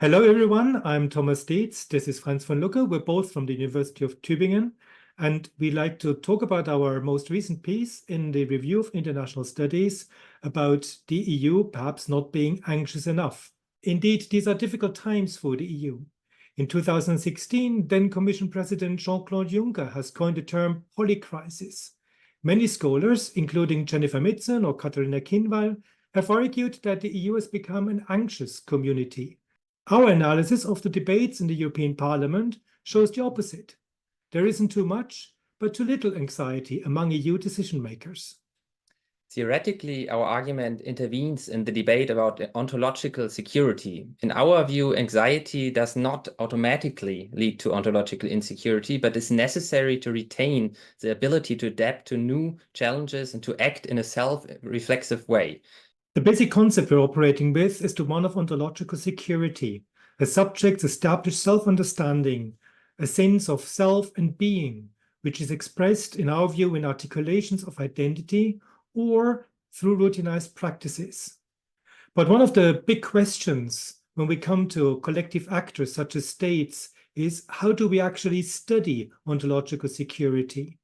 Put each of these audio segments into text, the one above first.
Hello, everyone. I'm Thomas Diez. This is Franz von Lucke. We're both from the University of Tübingen, and we like to talk about our most recent piece in the Review of International Studies about the EU perhaps not being anxious enough. Indeed, these are difficult times for the EU. In 2016, then Commission President Jean-Claude Juncker has coined the term polycrisis. Many scholars, including Jennifer Mitzen or Katharina Kinwal, have argued that the EU has become an anxious community. Our analysis of the debates in the European Parliament shows the opposite. There isn't too much, but too little anxiety among EU decision makers. Theoretically, our argument intervenes in the debate about ontological security. In our view, anxiety does not automatically lead to ontological insecurity, but is necessary to retain the ability to adapt to new challenges and to act in a self-reflexive way. The basic concept we're operating with is the one of ontological security, a subject's established self-understanding, a sense of self and being, which is expressed, in our view, in articulations of identity or through routinized practices. But one of the big questions when we come to collective actors such as states is, how do we actually study ontological security?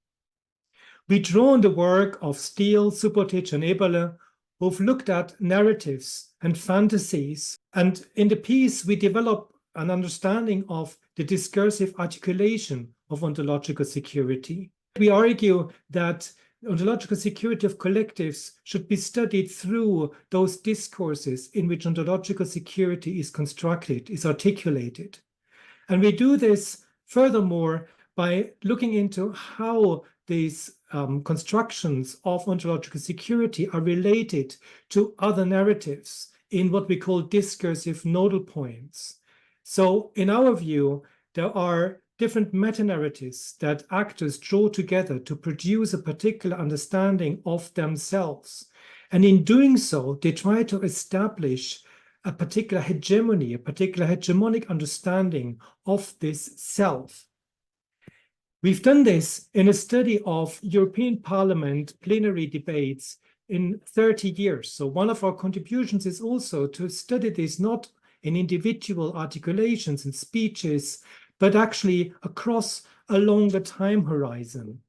We draw on the work of Steele, Subotic, and Eberle, who've looked at narratives and fantasies. And in the piece, we develop an understanding of the discursive articulation of ontological security. We argue that ontological security of collectives should be studied through those discourses in which ontological security is constructed, is articulated. And we do this furthermore by looking into how these constructions of ontological security are related to other narratives in what we call discursive nodal points. So in our view, there are different meta-narratives that actors draw together to produce a particular understanding of themselves. And in doing so, they try to establish a particular hegemony, a particular hegemonic understanding of this self. We've done this in a study of European Parliament plenary debates in 30 years. So one of our contributions is also to study this not in individual articulations and speeches, but actually across a longer time horizon.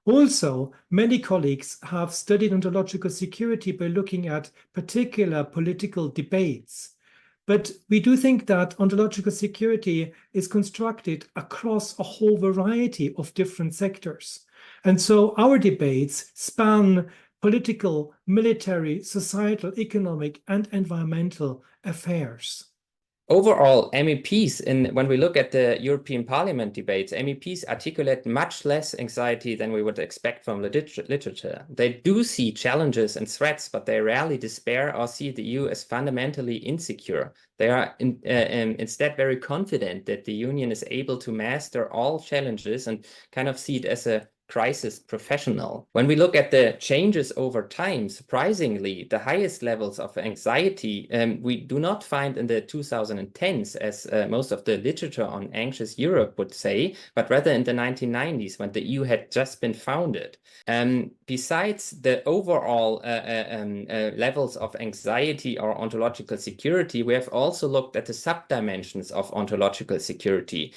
Also, many colleagues have studied ontological security by looking at particular political debates. But we do think that ontological security is constructed across a whole variety of different sectors. And so our debates span political, military, societal, economic, and environmental affairs. Overall, MEPs, when we look at the European Parliament debates, MEPs articulate much less anxiety than we would expect from the literature. They do see challenges and threats, but they rarely despair or see the EU as fundamentally insecure. They are instead very confident that the Union is able to master all challenges and kind of see it as a crisis professional. When we look at the changes over time, surprisingly, the highest levels of anxiety we do not find in the 2010s, as most of the literature on anxious Europe would say, but rather in the 1990s when the EU had just been founded. Besides the overall levels of anxiety or ontological security, we have also looked at the subdimensions of ontological security.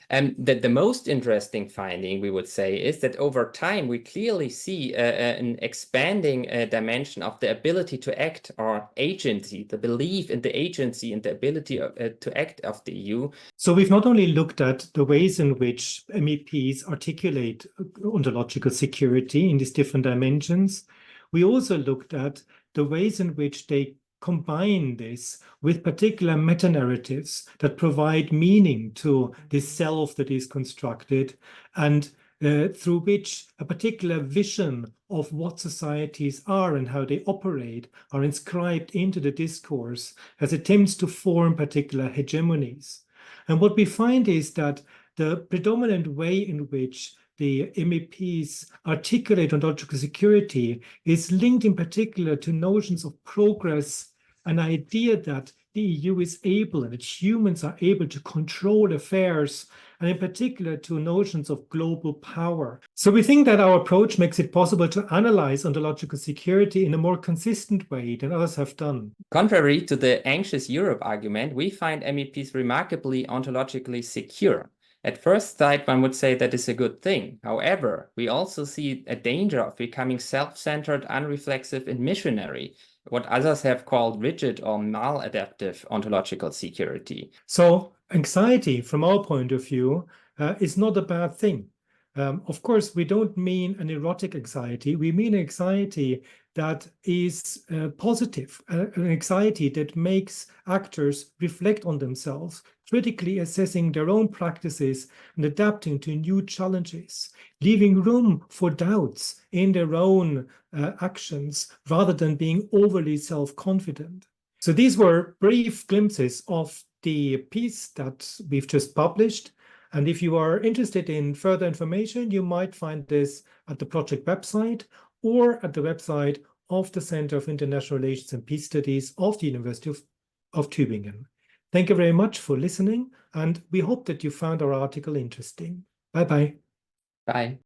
The most interesting finding, we would say, is that over time, we clearly see an expanding dimension of the ability to act or agency, the belief in the agency and the ability to act of the EU. So we've not only looked at the ways in which MEPs articulate ontological security in these different dimensions, we also looked at the ways in which they combine this with particular meta-narratives that provide meaning to this self that is constructed, and through which a particular vision of what societies are and how they operate are inscribed into the discourse as attempts to form particular hegemonies. And what we find is that the predominant way in which the MEPs articulate ontological security is linked in particular to notions of progress, an idea that the EU is able and that humans are able to control affairs, and in particular to notions of global power. So we think that our approach makes it possible to analyze ontological security in a more consistent way than others have done. Contrary to the anxious Europe argument, we find MEPs remarkably ontologically secure. At first sight, one would say that is a good thing. However, we also see a danger of becoming self-centered, unreflexive, and missionary, what others have called rigid or maladaptive ontological security. So anxiety, from our point of view, is not a bad thing. Of course, we don't mean an erotic anxiety. We mean anxiety that is positive, an anxiety that makes actors reflect on themselves, critically assessing their own practices and adapting to new challenges, leaving room for doubts in their own actions rather than being overly self-confident. So these were brief glimpses of the piece that we've just published. And if you are interested in further information, you might find this at the project website or at the website of the Center of International Relations and Peace Studies of the University of Tübingen. Thank you very much for listening, and we hope that you found our article interesting. Bye-bye. Bye.